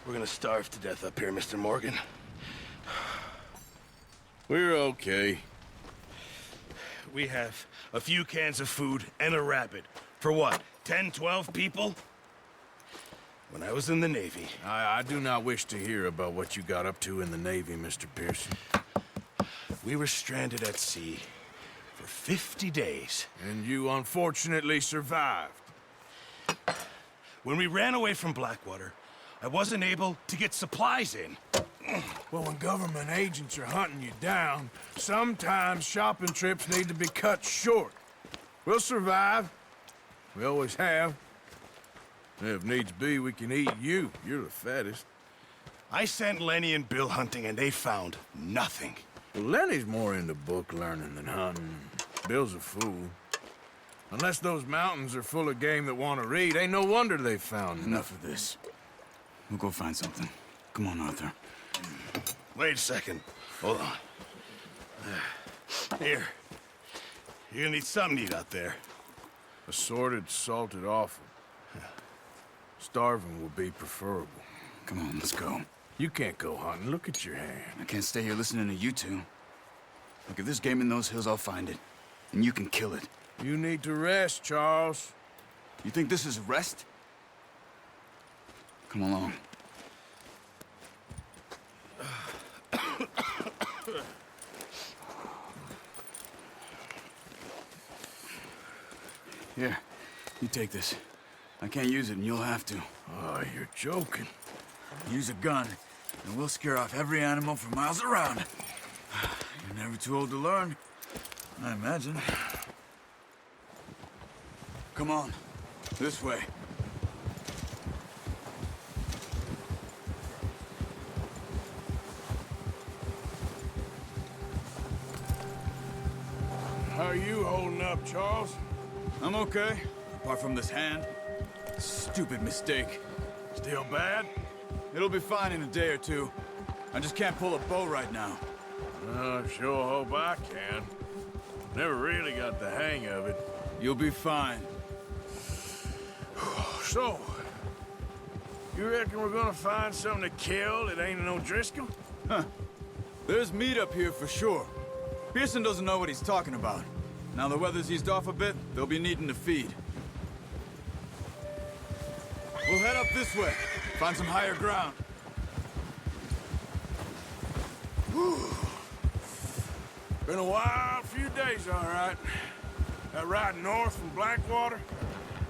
We're gonna starve to death up here, Mr. Morgan. We're okay. We have a few cans of food and a rabbit. For what, 10, 12 people? When I was in the Navy... I do not wish to hear about what you got up to in the Navy, Mr. Pearson. We were stranded at sea for 50 days. And you unfortunately survived. When we ran away from Blackwater, I wasn't able to get supplies in. Well, when government agents are hunting you down, sometimes shopping trips need to be cut short. We'll survive. We always have. If needs be, we can eat you. You're the fattest. I sent Lenny and Bill hunting, and they found nothing. Well, Lenny's more into book learning than hunting. Bill's a fool. Unless those mountains are full of game that want to read, ain't no wonder they found Enough of this. We'll go find something. Come on, Arthur. Wait a second. Hold on. Here. You're gonna need something to eat out there. Assorted, salted offal. Starving will be preferable. Come on, let's go. You can't go hunting. Look at your hand. I can't stay here listening to you two. Look, if there's game in those hills, I'll find it. And you can kill it. You need to rest, Charles. You think this is rest? Come along. Here, you take this. I can't use it, and you'll have to. Oh, you're joking. Use a gun, and we'll scare off every animal for miles around. You're never too old to learn, I imagine. Come on, this way. How are you holding up, Charles? I'm okay, apart from this hand. Stupid mistake. Still bad? It'll be fine in a day or two. I just can't pull a bow right now. I sure hope I can. Never really got the hang of it. You'll be fine. So, you reckon we're gonna find something to kill that ain't no Driscoll? Huh. There's meat up here for sure. Pearson doesn't know what he's talking about. Now the weather's eased off a bit, they'll be needing to feed. We'll head up this way. Find some higher ground. Whew. Been a wild few days, all right. That ride north from Blackwater,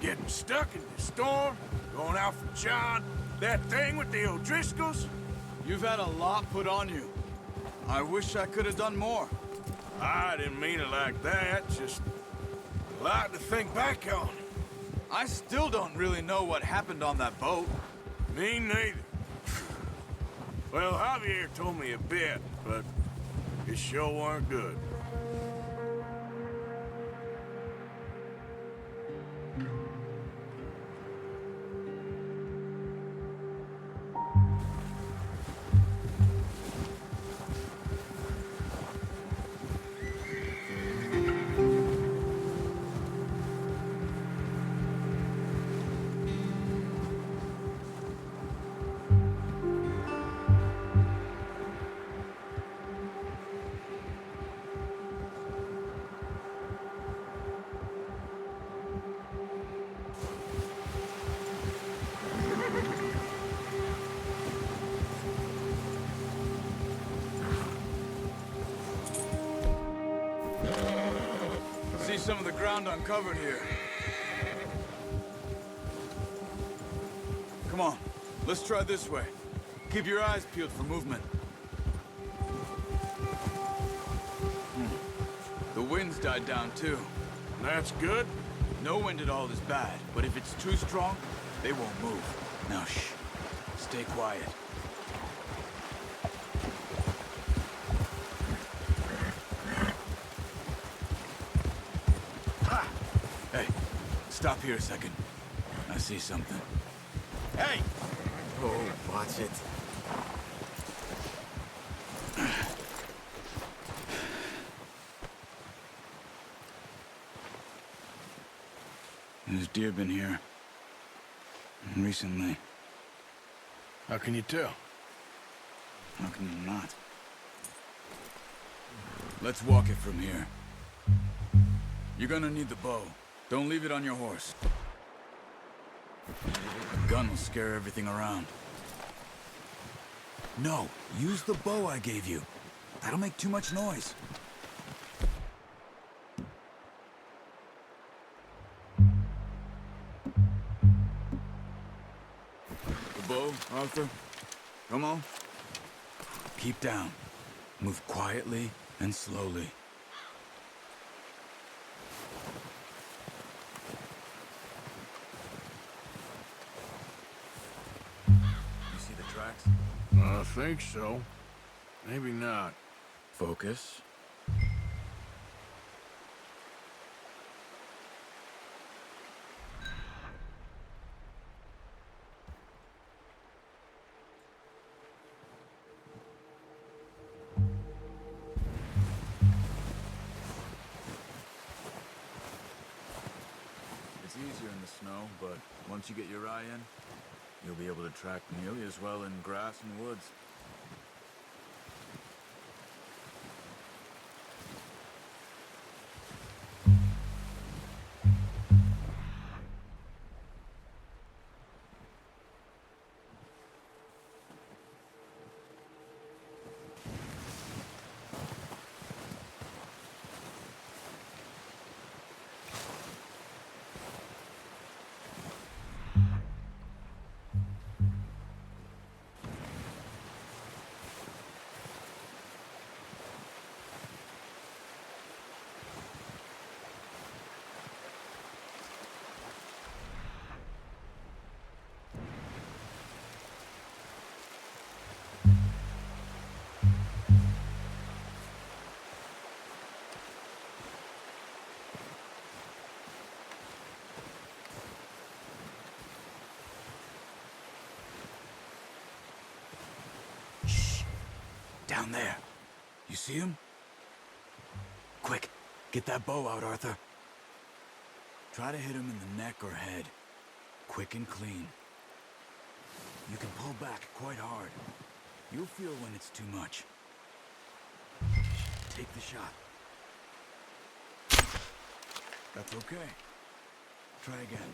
getting stuck in the storm, going out from John, that thing with the O'Driscolls. You've had a lot put on you. I wish I could have done more. I didn't mean it like that, just a lot to think back on. I still don't really know what happened on that boat. Me neither. Well, Javier told me a bit, but it sure weren't good. See some of the ground uncovered here. Come on, let's try this way. Keep your eyes peeled for movement. The wind's died down too. That's good. No wind at all is bad, but if it's too strong, they won't move. Now shh, stay quiet. Hey, stop here a second. I see something. Hey! Oh, watch it. There's deer been here. Recently. How can you tell? How can you not? Let's walk it from here. You're gonna need the bow. Don't leave it on your horse. The gun will scare everything around. No, use the bow I gave you. That'll make too much noise. The bow, Arthur. Come on. Keep down. Move quietly and slowly. You see the tracks? I think so. Maybe not. Focus. It's easier in the snow, but once you get your eye in, you'll be able to track nearly as well in grass and woods. Down there. You see him? Quick, get that bow out, Arthur. Try to hit him in the neck or head. Quick and clean. You can pull back quite hard. You'll feel when it's too much. Take the shot. That's okay. Try again.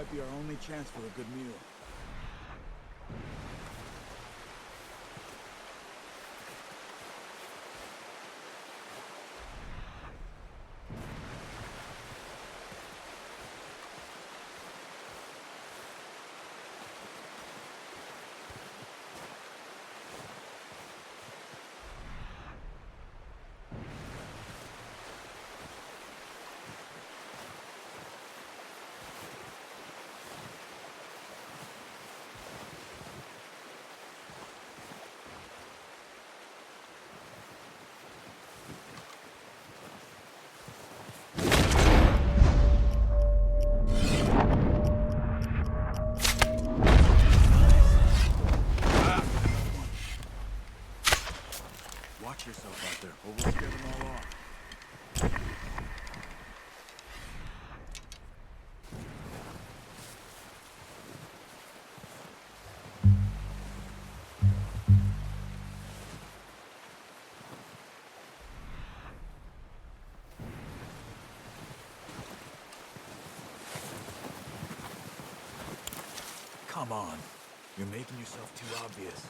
might be our only chance for a good meal. Watch yourself out there, or we'll scare them all off. Come on. You're making yourself too obvious.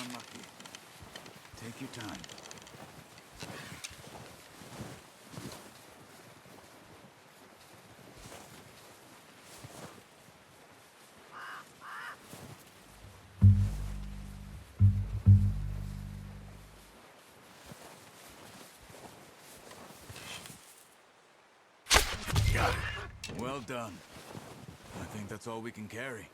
Unlucky. Take your time. Got it. Well done. I think that's all we can carry.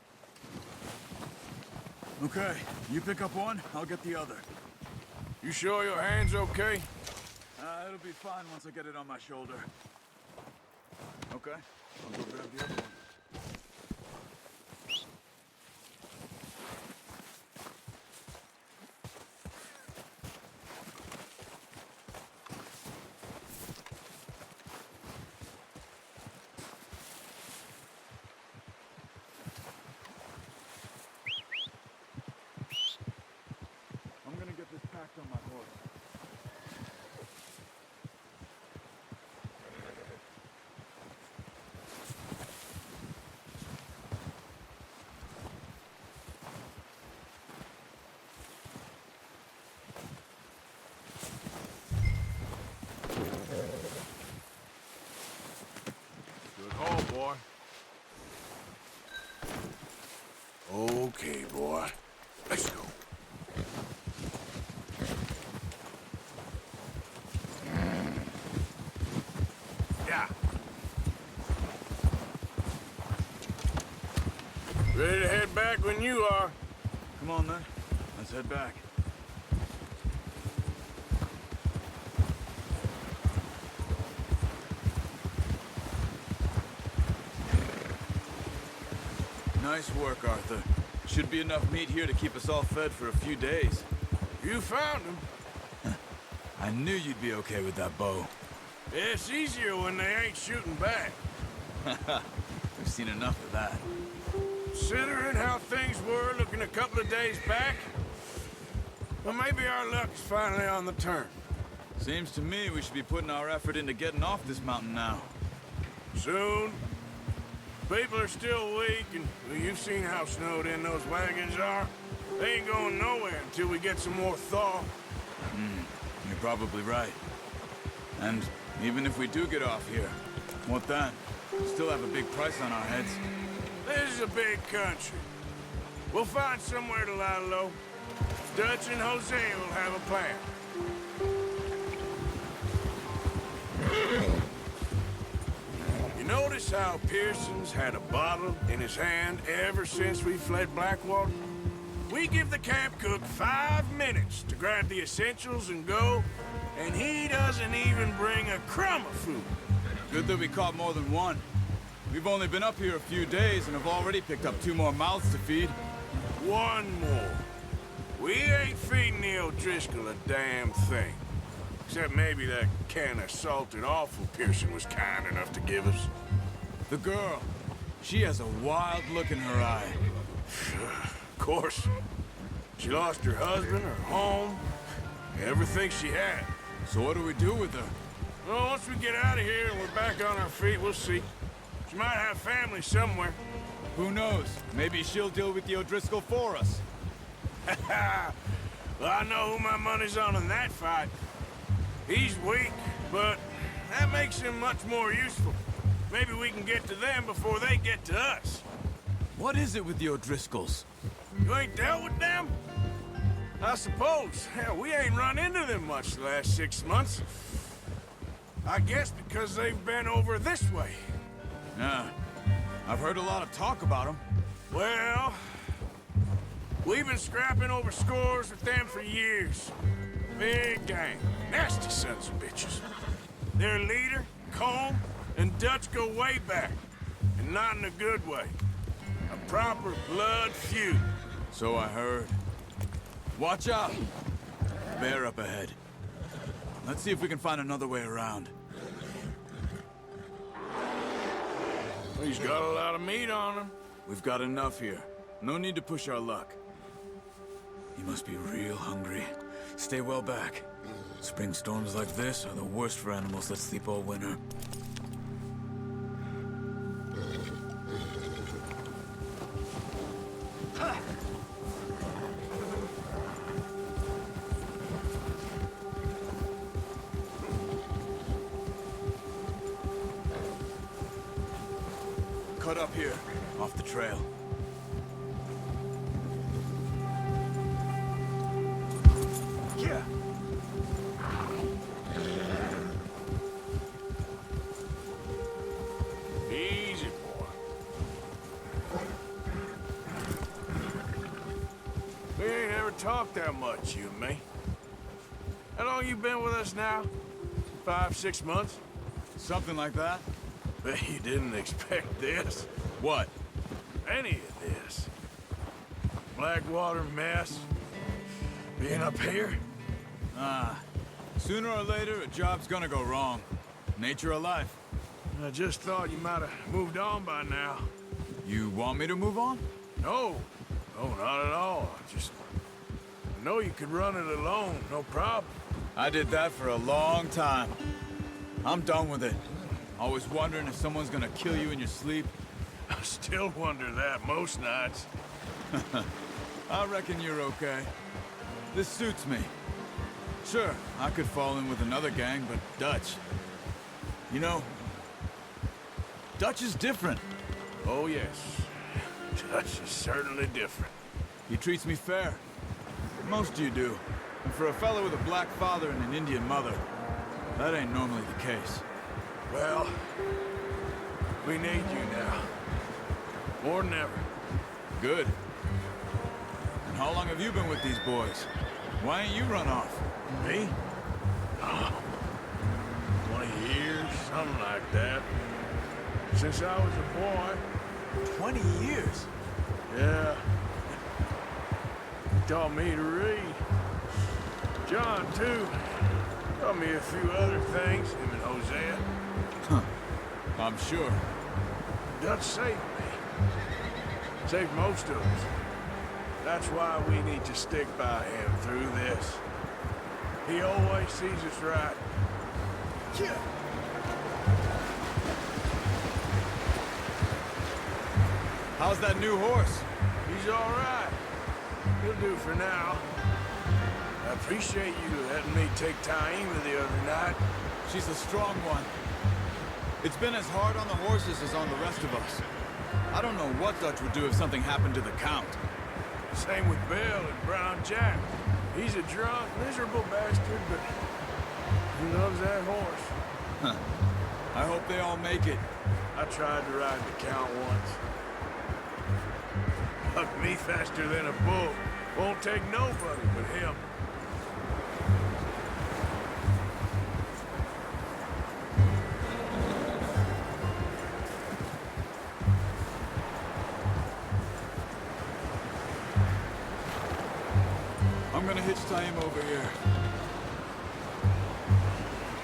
Okay, you pick up one, I'll get the other. You sure your hand's okay? It'll be fine once I get it on my shoulder. Okay, I'll go grab the other one. I'm gonna get this packed on my horse. Good haul, boy. Okay, boy. Let's go. Yeah. Ready to head back when you are. Come on then, let's head back. Nice work, Arthur. Should be enough meat here to keep us all fed for a few days. You found him. I knew you'd be okay with that bow. It's easier when they ain't shooting back. We've seen enough of that. Considering how things were looking a couple of days back, well, maybe our luck's finally on the turn. Seems to me we should be putting our effort into getting off this mountain now. Soon. People are still weak, and well, you've seen how snowed in those wagons are. They ain't going nowhere until we get some more thaw. You're probably right. And even if we do get off here, what then? We still have a big price on our heads. This is a big country. We'll find somewhere to lie low. Dutch and Hosea will have a plan. You notice how Pearson's had a bottle in his hand ever since we fled Blackwater? We give the camp cook 5 minutes to grab the essentials and go, and he doesn't even bring a crumb of food. Good that we caught more than one. We've only been up here a few days and have already picked up 2 more mouths to feed. One more. We ain't feeding the O'Driscoll a damn thing. Except maybe that can of salted offal Pearson was kind enough to give us. The girl, she has a wild look in her eye. Of course. She lost her husband, her home, everything she had. So what do we do with her? Well, once we get out of here and we're back on our feet, we'll see. She might have family somewhere. Who knows? Maybe she'll deal with the O'Driscoll for us. Well, I know who my money's on in that fight. He's weak, but that makes him much more useful. Maybe we can get to them before they get to us. What is it with the O'Driscolls? You ain't dealt with them? I suppose. Hell, we ain't run into them much the last 6 months. I guess because they've been over this way. Yeah, I've heard a lot of talk about them. Well, we've been scrapping over scores with them for years. Big gang. Nasty sons of bitches. Their leader, Combe, and Dutch go way back. And not in a good way. A proper blood feud. So I heard. Watch out! Bear up ahead. Let's see if we can find another way around. He's got a lot of meat on him. We've got enough here. No need to push our luck. He must be real hungry. Stay well back. Spring storms like this are the worst for animals that sleep all winter. Cut up here, off the trail. Yeah. Easy, boy. We ain't ever talked that much, you and me. How long you been with us now? 5, 6 months? Something like that? Bet you didn't expect this. What? Any of this. Blackwater mess. Being up here? Sooner or later, a job's gonna go wrong. Nature of life. I just thought you might have moved on by now. You want me to move on? No. No, not at all. I know you could run it alone, no problem. I did that for a long time. I'm done with it. Always wondering if someone's gonna kill you in your sleep. I still wonder that most nights. I reckon you're okay. This suits me. Sure, I could fall in with another gang, but Dutch... You know, Dutch is different. Oh, yes. Dutch is certainly different. He treats me fair. Most of you do. And for a fellow with a black father and an Indian mother, that ain't normally the case. Well, we need you now. More than ever. Good. And how long have you been with these boys? Why ain't you run off? Me? Oh, 20 years, something like that. Since I was a boy. 20 years? Yeah. He taught me to read. John, too. Taught me a few other things, him and Hosea. Huh. I'm sure. Dutch saved me. Saved most of us. That's why we need to stick by him through this. He always sees us right. Yeah. How's that new horse? He's all right. He'll do for now. I appreciate you letting me take Taima the other night. She's a strong one. It's been as hard on the horses as on the rest of us. I don't know what Dutch would do if something happened to the Count. Same with Bill and Brown Jack. He's a drunk, miserable bastard, but he loves that horse. Huh. I hope they all make it. I tried to ride the Count once. Bucked me faster than a bull. Won't take nobody but him. I'm gonna hitch tie him over here.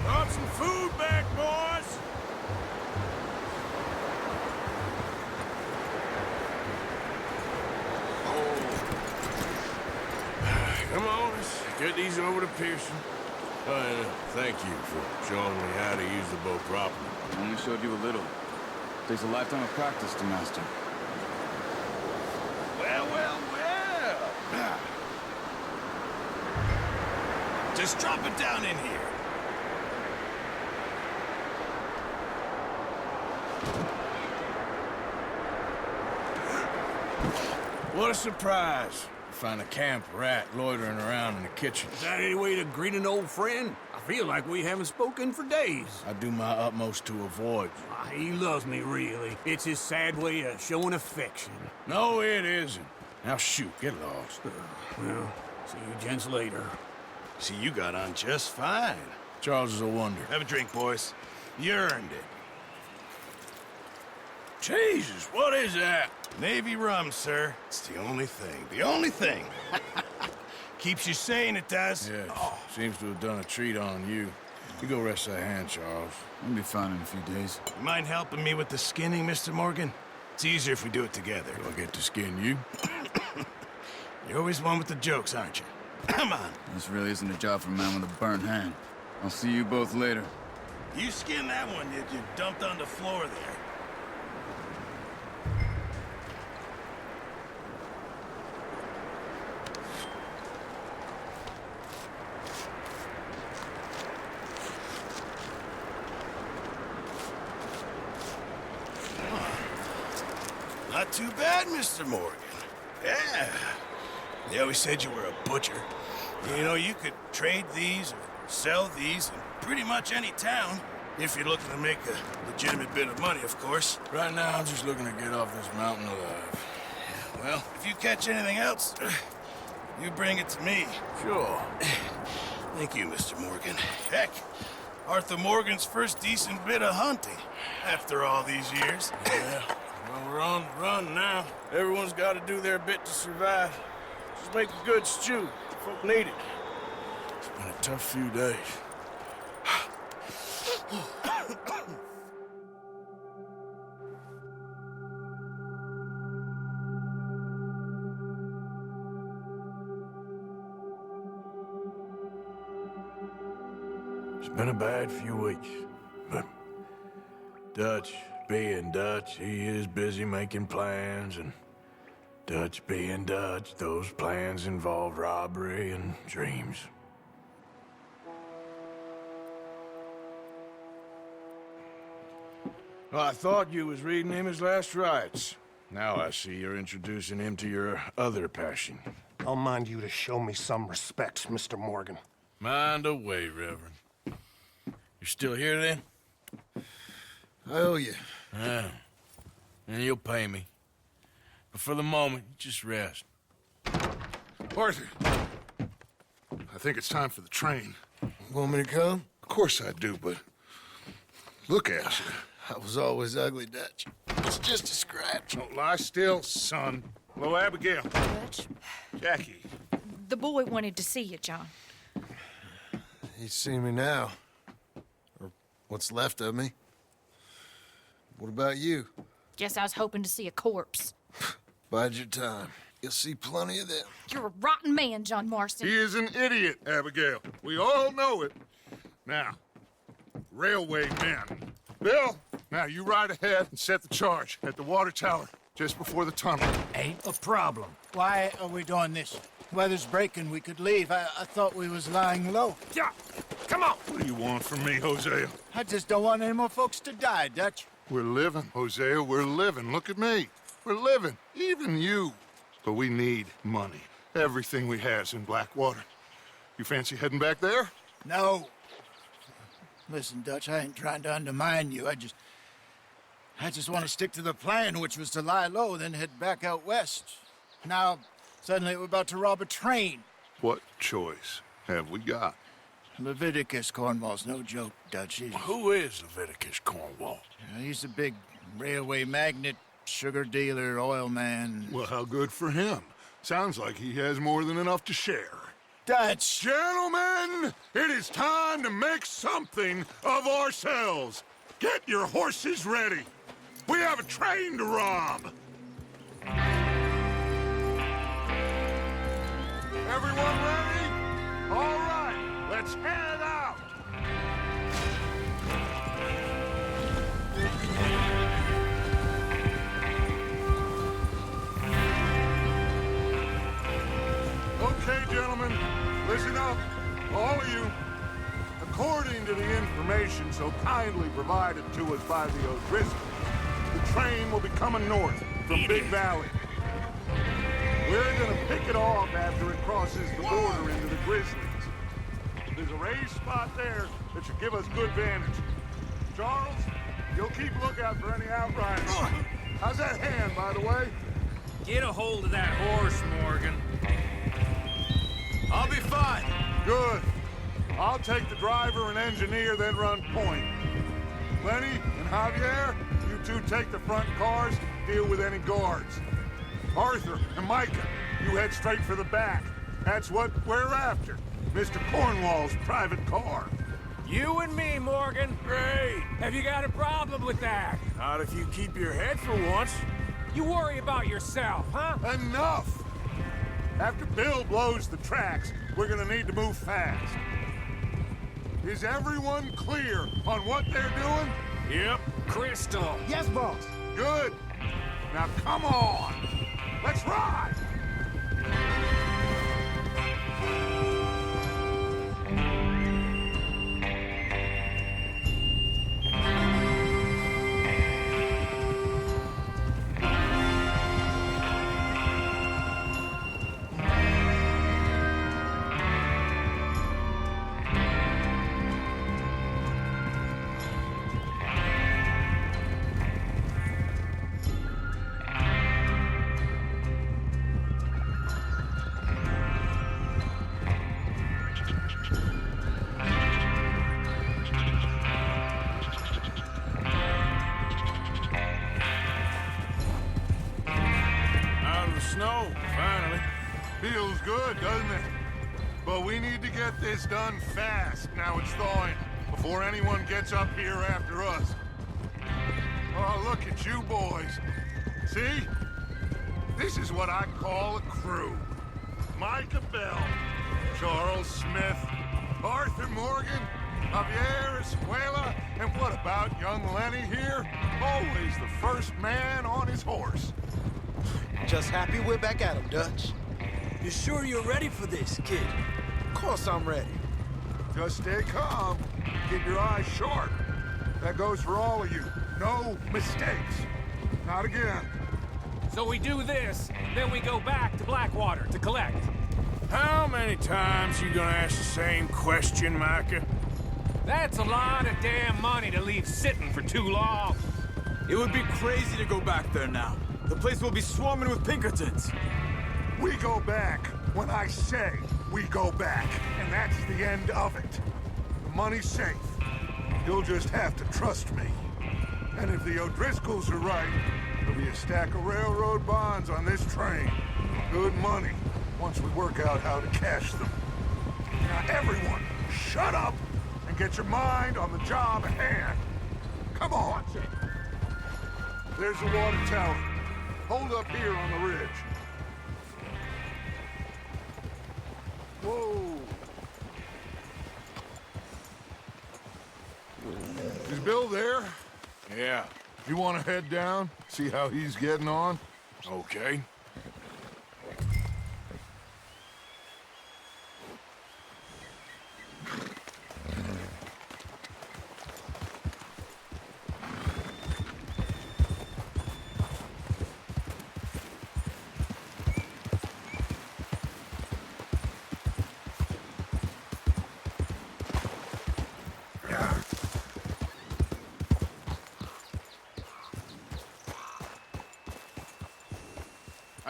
Brought some food back, boys! Come on, let's get these over to Pearson. And thank you for showing me how to use the boat properly. I only showed you a little. Takes a lifetime of practice to master. Well, well, well. Just drop it down in here. What a surprise. Find a camp rat loitering around in the kitchen. Is that any way to greet an old friend? I feel like we haven't spoken for days. I do my utmost to avoid you. He loves me, really. It's his sad way of showing affection. No, it isn't. Now shoot, get lost. Well, see you gents later. See, you got on just fine. Charles is a wonder. Have a drink, boys. You earned it. Jesus, what is that? Navy rum, sir. It's the only thing. The only thing. Keeps you sane, it does. Yes, seems to have done a treat on you. You go rest that hand, Charles. We'll be fine in a few days. You mind helping me with the skinning, Mr. Morgan? It's easier if we do it together. Do I get to skin you? You're always one with the jokes, aren't you? Come on. This really isn't a job for a man with a burnt hand. I'll see you both later. You skinned that one you dumped on the floor there. Not too bad, Mr. Morgan. Yeah. They always said you were a butcher. You know, you could trade these or sell these in pretty much any town, if you're looking to make a legitimate bit of money, of course. Right now, I'm just looking to get off this mountain alive. Well, if you catch anything else, you bring it to me. Sure. Thank you, Mr. Morgan. Heck, Arthur Morgan's first decent bit of hunting, after all these years. Yeah. Well, we're on the run now. Everyone's got to do their bit to survive. Just make a good stew. Folk need it. It's been a tough few days. It's been a bad few weeks, but Dutch being Dutch, he is busy making plans, and Dutch being Dutch, those plans involve robbery and dreams. Well, I thought you was reading him his last rites. Now I see you're introducing him to your other passion. I'll mind you to show me some respect, Mr. Morgan. Mind away, Reverend. You're still here, then? I owe you. Yeah. And you'll pay me. But for the moment, just rest. Arthur, I think it's time for the train. Want me to come? Of course I do, but look at you. I was always ugly, Dutch. It's just a scratch. Don't lie still, son. Hello, Abigail. Dutch, Jackie. the boy wanted to see you, John. He's seen me now. Or what's left of me. What about you? Guess I was hoping to see a corpse. Bide your time. You'll see plenty of them. You're a rotten man, John Marston. He is an idiot, Abigail. We all know it. Now, railway men. Bill, now you ride ahead and set the charge at the water tower just before the tunnel. Ain't a problem. Why are we doing this? Weather's breaking. We could leave. I thought we was lying low. Yeah, come on! What do you want from me, Hosea? I just don't want any more folks to die, Dutch. We're living, Hosea, we're living. Look at me. We're living, even you. But we need money. Everything we has in Blackwater. You fancy heading back there? No. Listen, Dutch, I ain't trying to undermine you. I just want to stick to the plan, which was to lie low, then head back out west. Now, suddenly we're about to rob a train. What choice have we got? Leviticus Cornwall's no joke, Dutch. Who is Leviticus Cornwall? He's a big railway magnate, sugar dealer, oil man. Well, how good for him. Sounds like he has more than enough to share. Dutch! Gentlemen, it is time to make something of ourselves. Get your horses ready. We have a train to rob. Everyone ready? All right, let's head out. Okay, gentlemen, listen up, all of you. According to the information so kindly provided to us by the O'Driscolls, the train will be coming north from Big Valley. We're gonna pick it off after it crosses the border into the Grizzlies. There's a raised spot there that should give us good vantage. Charles, you'll keep lookout for any outriders. How's that hand, by the way? Get a hold of that horse, Morgan. I'll be fine. Good. I'll take the driver and engineer, then run point. Lenny and Javier, you two take the front cars, deal with any guards. Arthur and Micah, you head straight for the back. That's what we're after. Mr. Cornwall's private car. You and me, Morgan. Great. Have you got a problem with that? Not if you keep your head for once. You worry about yourself, huh? Enough! After Bill blows the tracks, we're gonna need to move fast. Is everyone clear on what they're doing? Yep. Crystal. Yes, boss. Good. Now come on! Let's ride! Snow, finally. Feels good, doesn't it? But we need to get this done fast, now it's thawing, before anyone gets up here after us. Oh, look at you boys. See? This is what I call a crew. Micah Bell, Charles Smith, Arthur Morgan, Javier Escuela, and what about young Lenny here? Always the first man on his horse. Just happy we're back at him, Dutch. You sure you're ready for this, kid? Of course I'm ready. Just stay calm. Keep your eyes sharp. That goes for all of you. No mistakes. Not again. So we do this, then we go back to Blackwater to collect. How many times you gonna ask the same question, Micah? That's a lot of damn money to leave sitting for too long. It would be crazy to go back there now. The place will be swarming with Pinkertons. We go back when I say we go back, and that's the end of it. The money's safe. You'll just have to trust me. And if the O'Driscolls are right, there'll be a stack of railroad bonds on this train. Good money, once we work out how to cash them. Now everyone, shut up and get your mind on the job at hand. Come on. There's the water tower. Hold up here on the ridge. Whoa. Is Bill there? Yeah. You want to head down, see how he's getting on? Okay.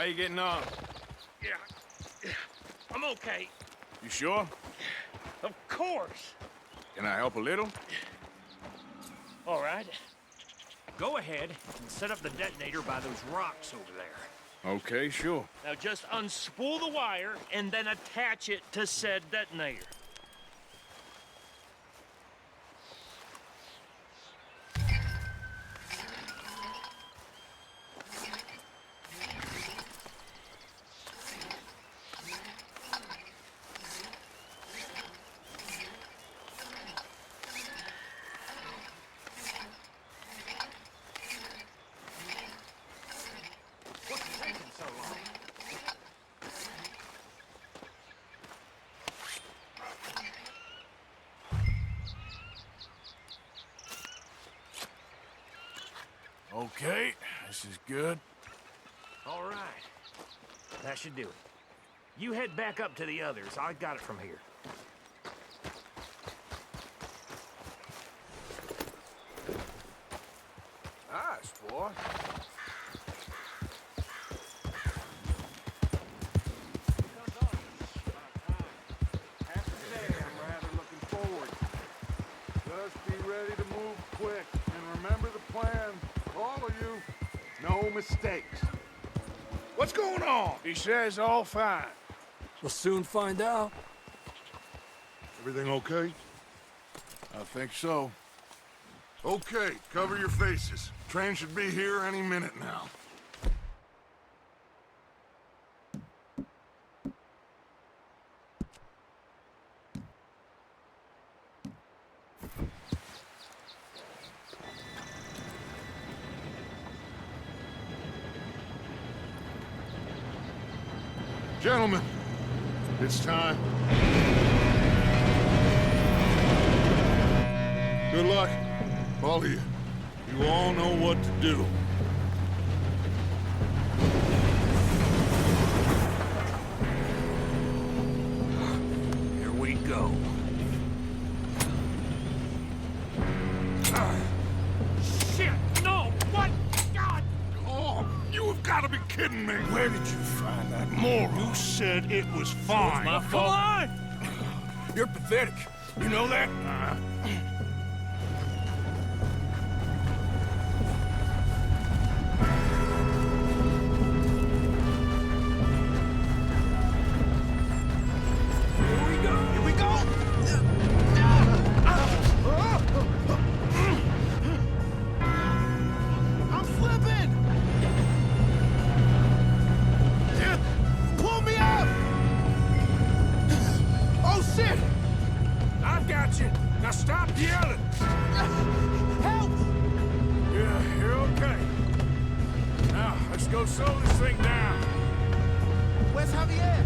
How you getting on? Yeah. I'm okay. You sure? Of course. Can I help a little? All right. Go ahead and set up the detonator by those rocks over there. Okay, sure. Now just unspool the wire and then attach it to said detonator. Okay, this is good. All right. That should do it. You head back up to the others. I got it from here. Nice, boy. Just be ready to move quick, and remember the plan. All of you, no mistakes. What's going on? He says all fine. We'll soon find out. Everything okay? I think so. Okay, cover your faces. Train should be here any minute now. Gentlemen, it's time. Good luck, all of you. You all know what to do. Here we go. Shit! No! What? God! Oh, you have got to be kidding me. Where did you find that moron? You said it was fine. My fault. Come on! You're pathetic. You know that? I'm flipping! Pull me up! Oh, shit! I've got you. Now stop yelling. Help! Yeah, you're okay. Now, let's go slow this thing down. Where's Javier?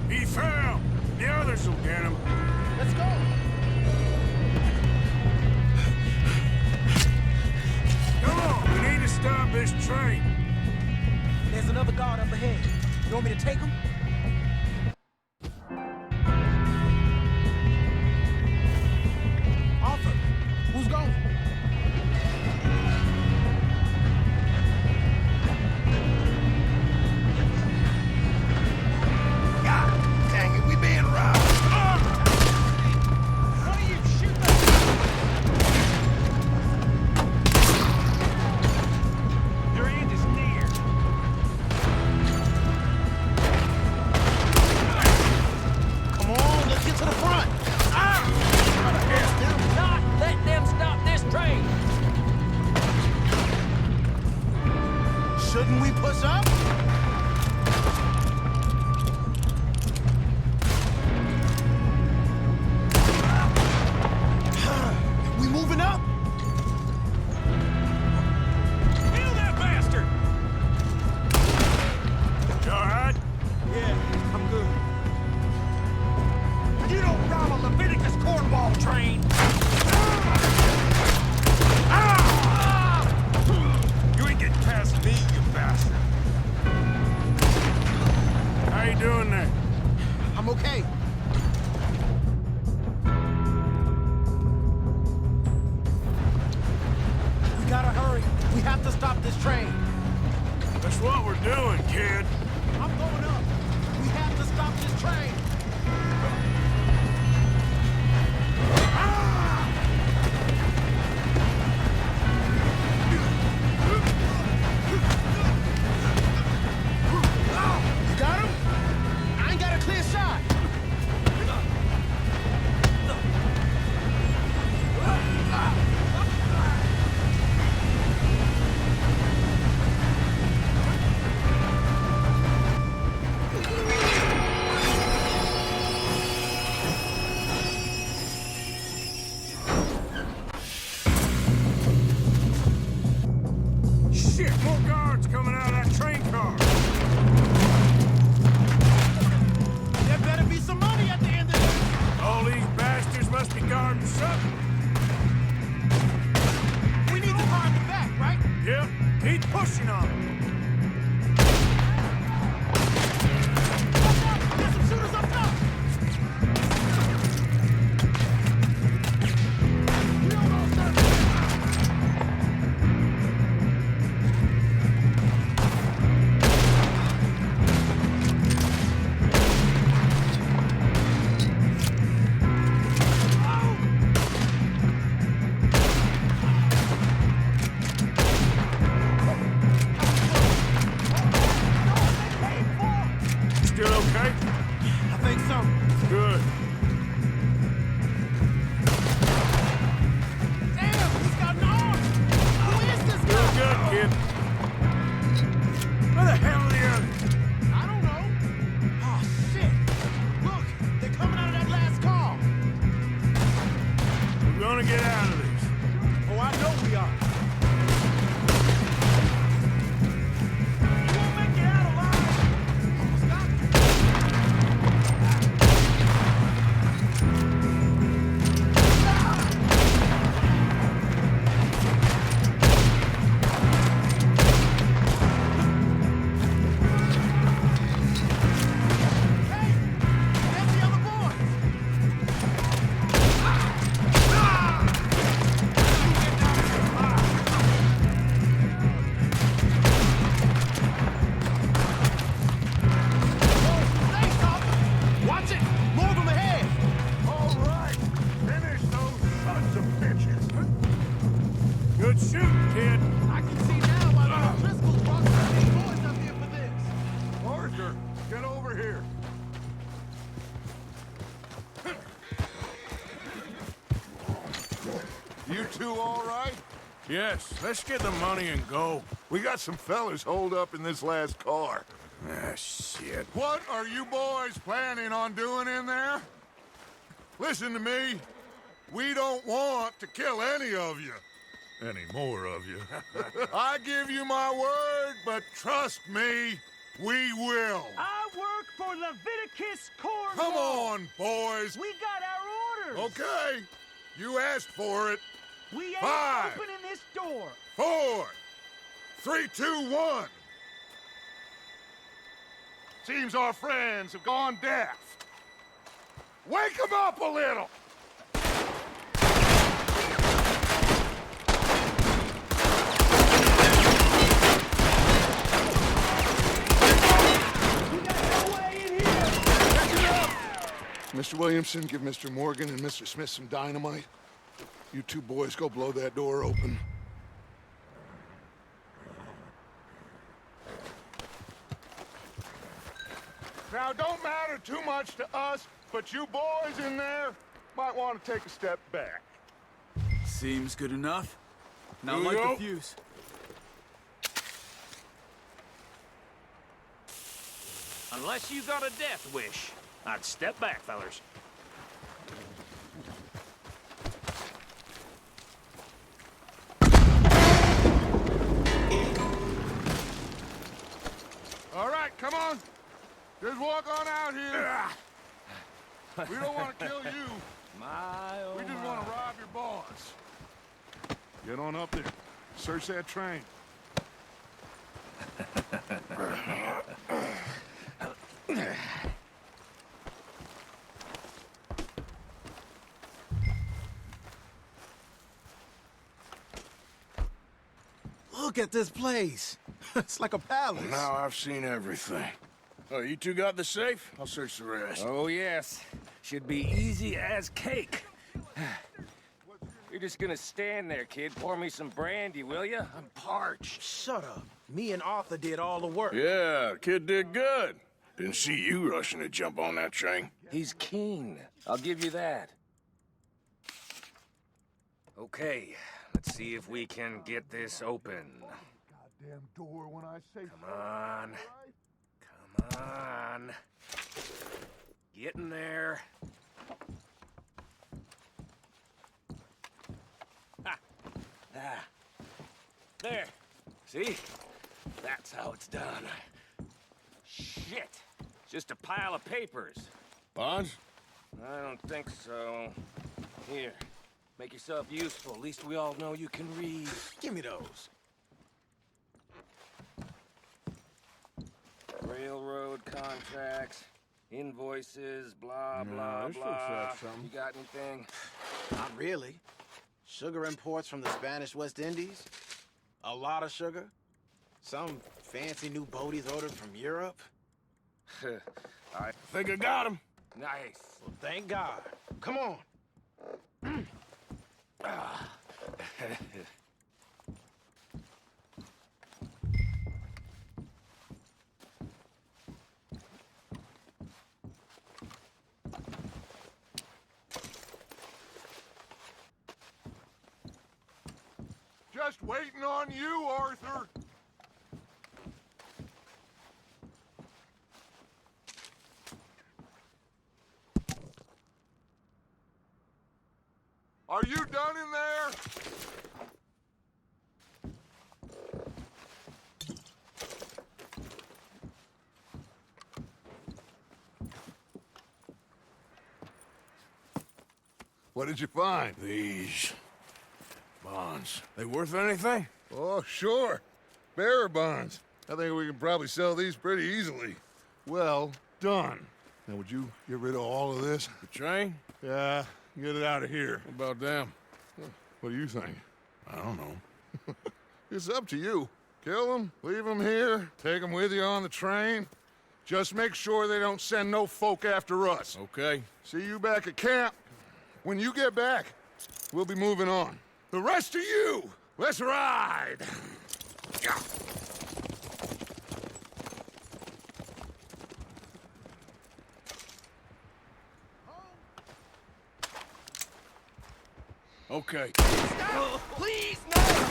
He fell. The others will get him. Let's go! Come on, we need to stop this train. There's another guard up ahead. You want me to take him? Arthur, who's going? God dang it, we being robbed. What are you shooting? Your end is near. Come on, let's get to the front. Not let them stop this train. Shouldn't we push up? We moving up? Kill that bastard! You all right? Yeah, I'm good. You don't rob a Leviticus cornball train! You ain't getting past me, you bastard. How you doing there? I'm okay. We gotta hurry. We have to stop this train. That's what we're doing, kid. I'm going up. We have to stop this train. You got him? I ain't got a clear shot. Shit, more guards coming out of that train car. There better be some money at the end of this. All these bastards must be guarding something. We need the car in the back, right? Yep, keep pushing on them. There's some shooters up top. We don't know, sir. Still okay? I think so. Good. Damn, he's got an arm. Who is this Still guy? good, kid. Where the hell are the others? I don't know. Oh, shit. Look, they're coming out of that last car. We're gonna get out of this. Oh, I know we are. You won't make it out alive. Stop. Hey, there's the other boys. Thanks, Tom. Watch it. More of them ahead. All right, finish those sons of bitches. Good shooting, kid. I can see now why the Driscolls brought 13 boys up here for this. Arthur, get over here. You two all right? Yes, let's get the money and go. We got some fellas holed up in this last car. Ah, shit. What are you boys planning on doing in there? Listen to me. We don't want to kill any of you. Any more of you. I give you my word, but trust me, we will. I work for Leviticus Corps. Come on, boys. We got our orders. Okay. You asked for it. We ain't 5, opening this door. 4, 3, 2, 1. Seems our friends have gone deaf. Wake them up a little. Mr. Williamson, give Mr. Morgan and Mr. Smith some dynamite. You two boys go blow that door open. Now, don't matter too much to us, but you boys in there might want to take a step back. Seems good enough. Not Here we like go. the fuse. Unless you got a death wish, I'd step back, fellers. All right, come on. Just walk on out here. We don't want to kill you. We just want to rob your boss. Get on up there. Search that train. Look at this place. It's like a palace. Now I've seen everything. Oh, you two got the safe? I'll search the rest. Oh, yes. Should be easy as cake. You're just gonna stand there, kid. Pour me some brandy, will you? I'm parched. Shut up. Me and Arthur did all the work. Yeah, kid did good. Didn't see you rushing to jump on that train. He's keen. I'll give you that. Okay, let's see if we can get this open. Goddamn door when I say Come on. Come on. Get in there. Ha! Ah. There. See? That's how it's done. Shit. It's just a pile of papers. Bonds? I don't think so. Here. Make yourself useful. At least we all know you can read. Give me those. Railroad contracts, invoices, blah, No, blah, this looks blah. like something. You got anything? Not really. Sugar imports from the Spanish West Indies. A lot of sugar. Some fancy new boaties ordered from Europe. I Think I got him. Nice. Well, thank God. Come on. Just waiting on you, Arthur. Are you done in there? What did you find? These bonds. They worth anything? Oh, sure. Bearer bonds. I think we can probably sell these pretty easily. Well done. Now, would you get rid of all of this? The train? Yeah, get it out of here. What about them? What do you think? I don't know. It's up to you. Kill them, leave them here, take them with you on the train. Just make sure they don't send no folk after us. Okay. See you back at camp. When you get back, we'll be moving on. The rest of you, let's ride! Okay. Please, no!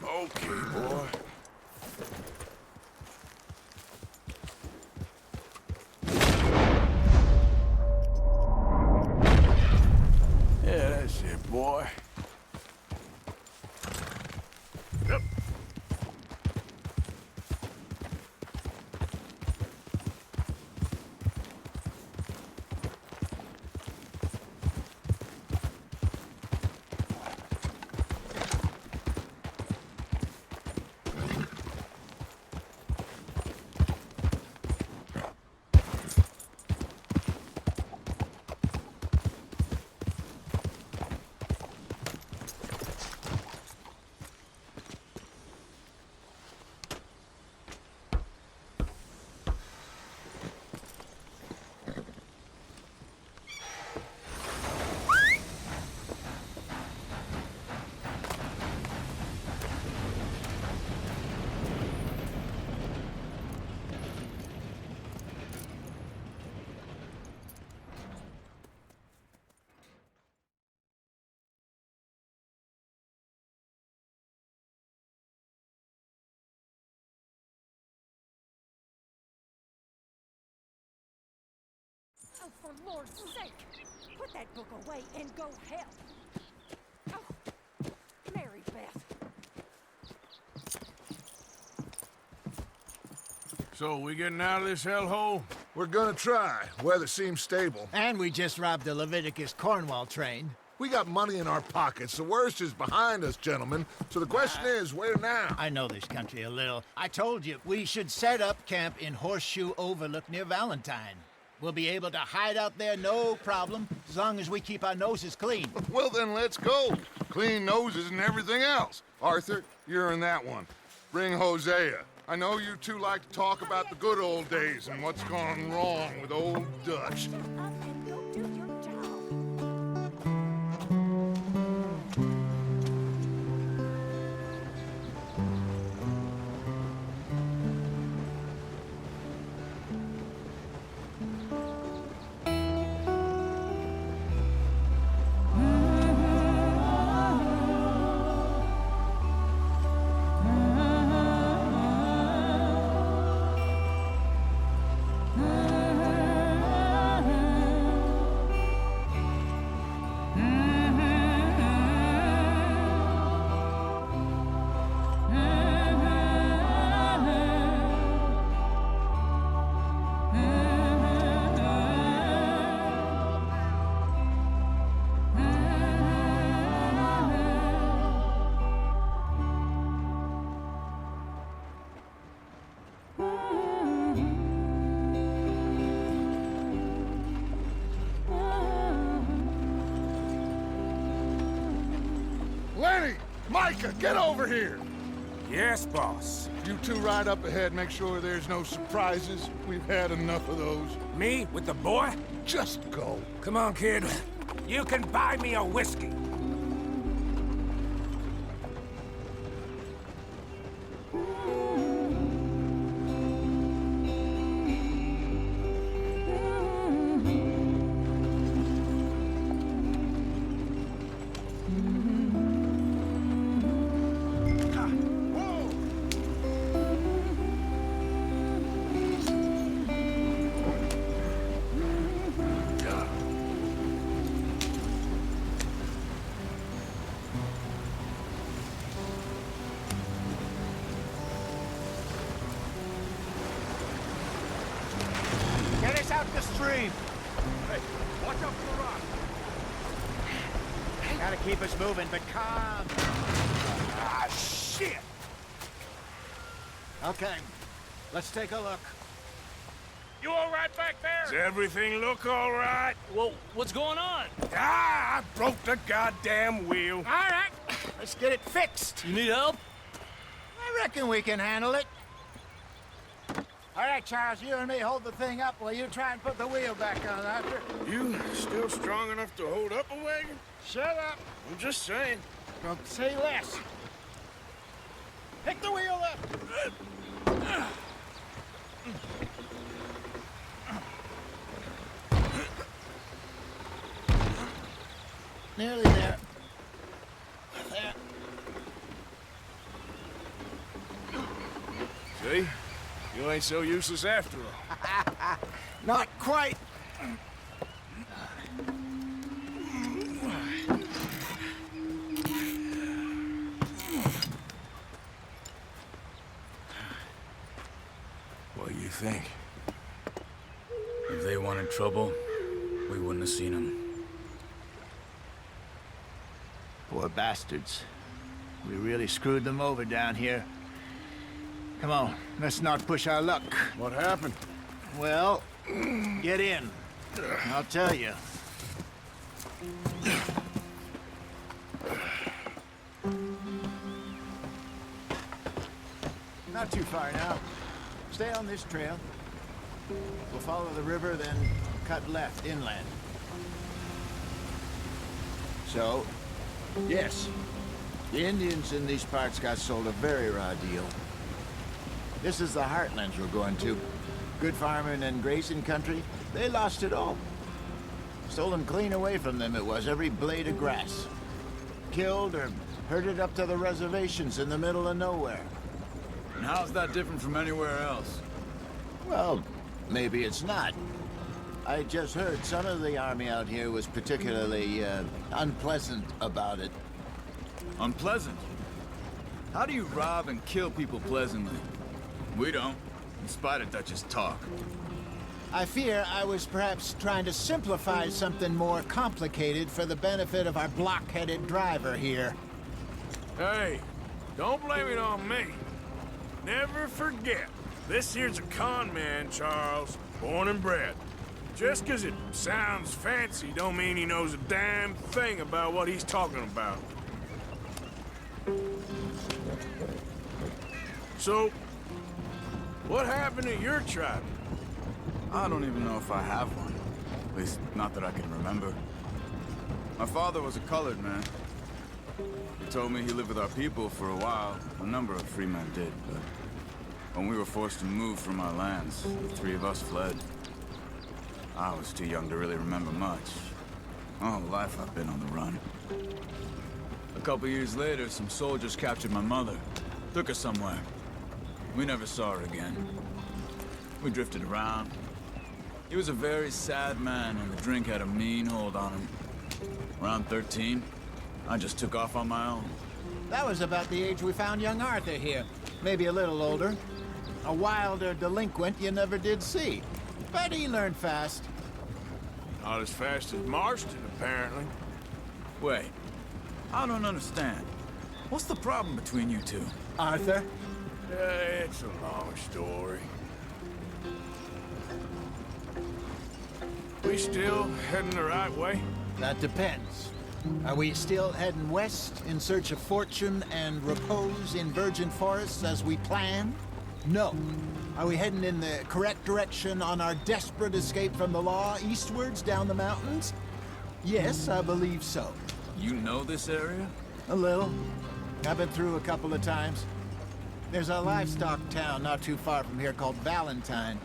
Okay, boy. Yeah, that's it, boy. Yep. Oh, for Lord's sake! Put that book away and go help! Oh, Mary Beth. So, we getting out of this hellhole? We're gonna try. Weather seems stable. And we just robbed the Leviticus Cornwall train. We got money in our pockets. The worst is behind us, gentlemen. So the question is, where now? I know this country a little. I told you, we should set up camp in Horseshoe Overlook near Valentine. We'll be able to hide out there, no problem, as long as we keep our noses clean. Well, then let's go. Clean noses and everything else. Arthur, you're in that one. Bring Hosea. I know you two like to talk about the good old days and what's gone wrong with old Dutch. Lenny! Micah, get over here! Yes, boss. You two ride up ahead, make sure there's no surprises. We've had enough of those. Me with the boy? Just go. Come on, kid. You can buy me a whiskey. Get us out the stream. Hey, watch out for the rock. Gotta keep us moving, but calm. Ah, shit! Okay, let's take a look. You all right back there? Does everything look all right? Well, what's going on? Ah, I broke the goddamn wheel. All right, let's get it fixed. You need help? I reckon we can handle it. All right, Charles, you and me hold the thing up while you try and put the wheel back on, Arthur. You still strong enough to hold up a wagon? Shut up. I'm just saying. Don't say less. Pick the wheel up. Nearly there. There. See? You ain't so useless after all. Not quite. What do you think? If they wanted trouble, we wouldn't have seen them. Poor bastards. We really screwed them over down here. Come on, let's not push our luck. What happened? Well, get in. I'll tell you. Not too far now. Stay on this trail. We'll follow the river, then cut left inland. So, yes, the Indians in these parts got sold a very raw deal. This is the heartlands we're going to. Good farming and grazing country, they lost it all. Stolen clean away from them it was, every blade of grass. Killed or herded up to the reservations in the middle of nowhere. And how's that different from anywhere else? Well, maybe it's not. I just heard some of the army out here was particularly, unpleasant about it. Unpleasant? How do you rob and kill people pleasantly? We don't, in spite of Dutch's talk. I fear I was perhaps trying to simplify something more complicated for the benefit of our block-headed driver here. Hey, don't blame it on me. Never forget, this here's a con man, Charles, born and bred. Just 'cause it sounds fancy don't mean he knows a damn thing about what he's talking about. So, what happened to your tribe? I don't even know if I have one. At least, not that I can remember. My father was a colored man. He told me he lived with our people for a while. A number of free men did, but when we were forced to move from our lands, the three of us fled. I was too young to really remember much. My whole life I've been on the run. A couple years later, some soldiers captured my mother. Took her somewhere. We never saw her again. We drifted around. He was a very sad man, and the drink had a mean hold on him. Around 13, I just took off on my own. That was about the age we found young Arthur here. Maybe a little older. A wilder delinquent you never did see. But he learned fast. Not as fast as Marston, apparently. Wait, I don't understand. What's the problem between you two? Arthur? It's a long story. We still heading the right way? That depends. Are we still heading west in search of fortune and repose in virgin forests as we planned? No. Are we heading in the correct direction on our desperate escape from the law eastwards down the mountains? Yes, I believe so. You know this area? A little. I've been through a couple of times. There's a livestock town not too far from here called Valentine.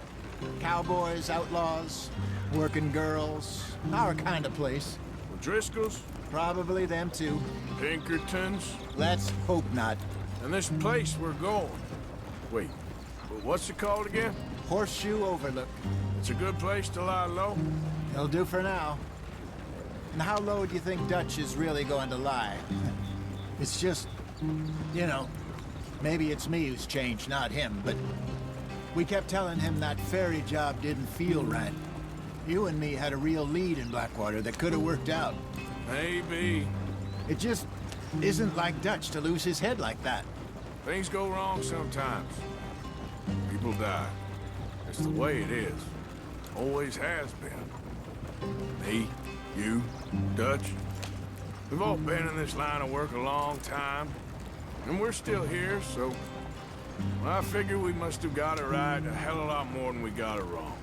Cowboys, outlaws, working girls, our kind of place. Driscolls? Probably them too. Pinkertons? Let's hope not. And this place we're going. Wait, what's it called again? Horseshoe Overlook. It's a good place to lie low? It'll do for now. And how low do you think Dutch is really going to lie? It's just, you know, maybe it's me who's changed, not him, but we kept telling him that ferry job didn't feel right. You and me had a real lead in Blackwater that could have worked out. Maybe. It just isn't like Dutch to lose his head like that. Things go wrong sometimes. People die. It's the way it is. Always has been. Me, you, Dutch. We've all been in this line of work a long time. And we're still here, so... I figure we must have got it right a hell of a lot more than we got it wrong.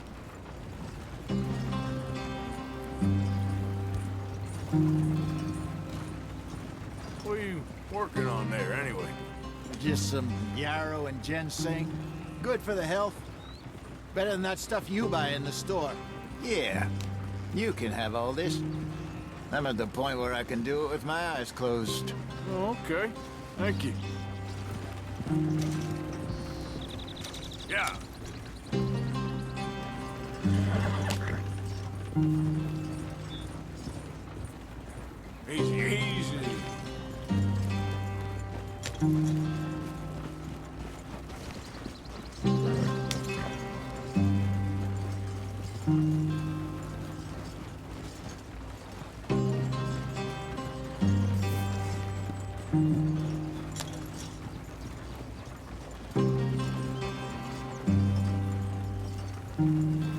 What are you working on there, anyway? Just some yarrow and ginseng. Good for the health. Better than that stuff you buy in the store. Yeah, you can have all this. I'm at the point where I can do it with my eyes closed. Oh, okay. Thank you. Yeah. Easy, easy.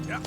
Yeah.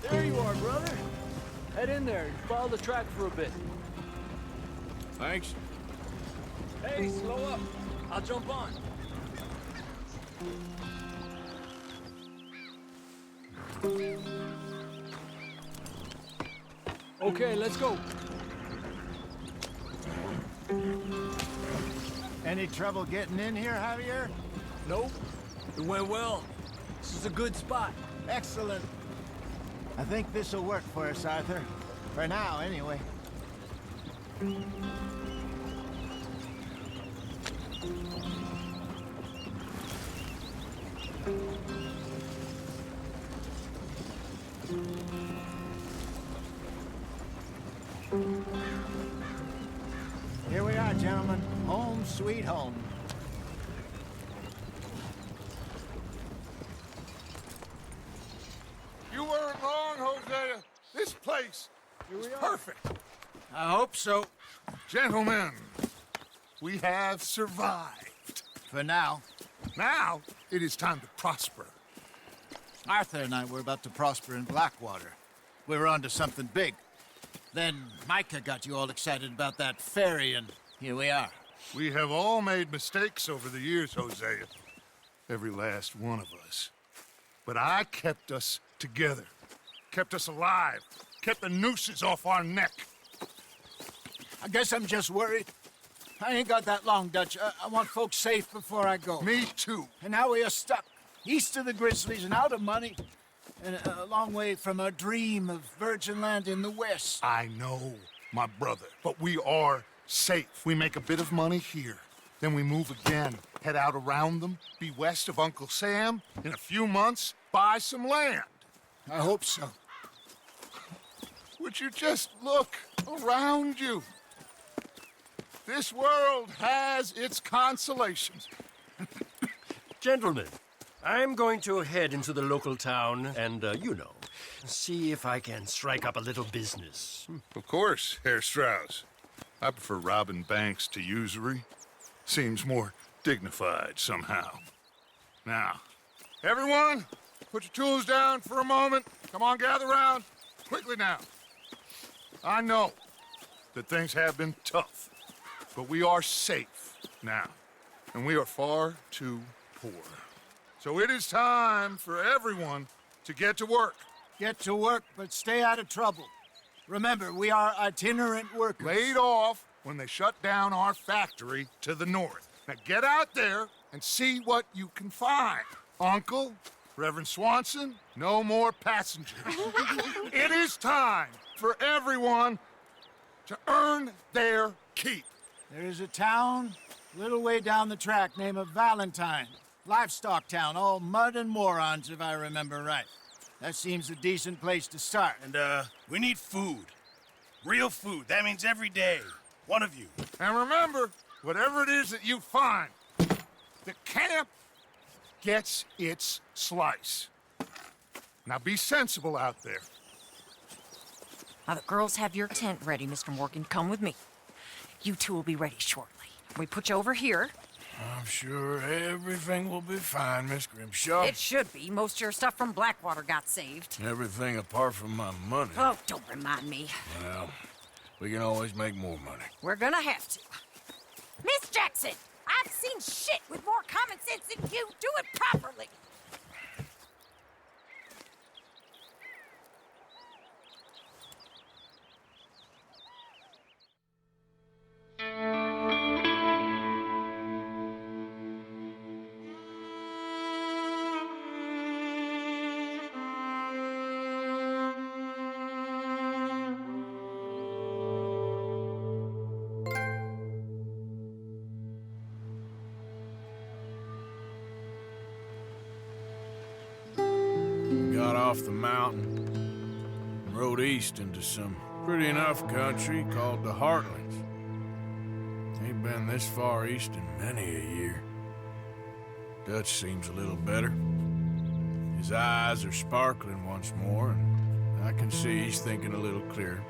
There you are, brother. Head in there and follow the track for a bit. Thanks. Hey, slow up. I'll jump on. Okay, let's go. Any trouble getting in here, Javier? Nope. It went well. This is a good spot. Excellent. I think this'll work for us, Arthur. For now, anyway. Here we are, gentlemen. Home sweet home. You weren't wrong, Hosea. This place is perfect. I hope so. Gentlemen, we have survived. For now. Now, it is time to prosper. Arthur and I were about to prosper in Blackwater. We were onto something big. Then Micah got you all excited about that ferry, and here we are. We have all made mistakes over the years, Hosea. Every last one of us. But I kept us together. Kept us alive. Kept the nooses off our neck. I guess I'm just worried. I ain't got that long, Dutch. I want folks safe before I go. Me too. And now we are stuck, east of the Grizzlies and out of money, and a long way from our dream of virgin land in the west. I know, my brother, but we are safe. We make a bit of money here. Then we move again, head out around them, be west of Uncle Sam. In a few months, buy some land. I hope so. Would you just look around you? This world has its consolations. Gentlemen, I'm going to head into the local town and, see if I can strike up a little business. Of course, Herr Strauss. I prefer robbing banks to usury. Seems more dignified somehow. Now, everyone, put your tools down for a moment. Come on, gather round. Quickly now. I know that things have been tough, but we are safe now, and we are far too poor. So it is time for everyone to get to work. Get to work, but stay out of trouble. Remember, we are itinerant workers. Laid off when they shut down our factory to the north. Now get out there and see what you can find. Uncle, Reverend Swanson, no more passengers. It is time for everyone to earn their keep. There is a town a little way down the track named Valentine. Livestock town, all mud and morons, if I remember right. That seems a decent place to start. And, we need food. Real food. That means every day. One of you. And remember, whatever it is that you find, the camp gets its slice. Now be sensible out there. Now the girls have your tent ready, Mr. Morgan. Come with me. You two will be ready shortly. We put you over here. I'm sure everything will be fine, Miss Grimshaw. It should be. Most of your stuff from Blackwater got saved. Everything apart from my money. Oh, don't remind me. Well, we can always make more money. We're gonna have to. Miss Jackson, I've seen shit with more common sense than you. Do it properly. off the mountain and rode east into some pretty enough country called the Heartlands. Ain't been this far east in many a year. Dutch seems a little better. His eyes are sparkling once more, and I can see he's thinking a little clearer.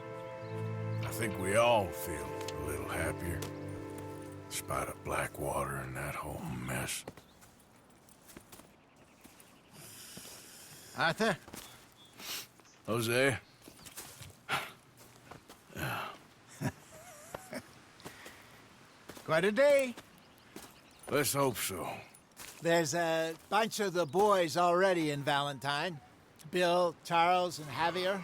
I think we all feel a little happier, despite of Blackwater and that whole mess. Arthur? Jose? Quite a day. Let's hope so. There's a bunch of the boys already in Valentine. Bill, Charles, and Javier.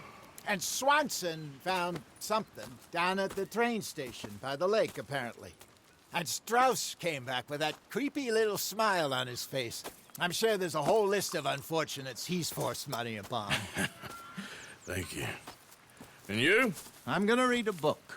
And Swanson found something down at the train station by the lake, apparently. And Strauss came back with that creepy little smile on his face. I'm sure there's a whole list of unfortunates he's forced money upon. Thank you. And you? I'm gonna read a book.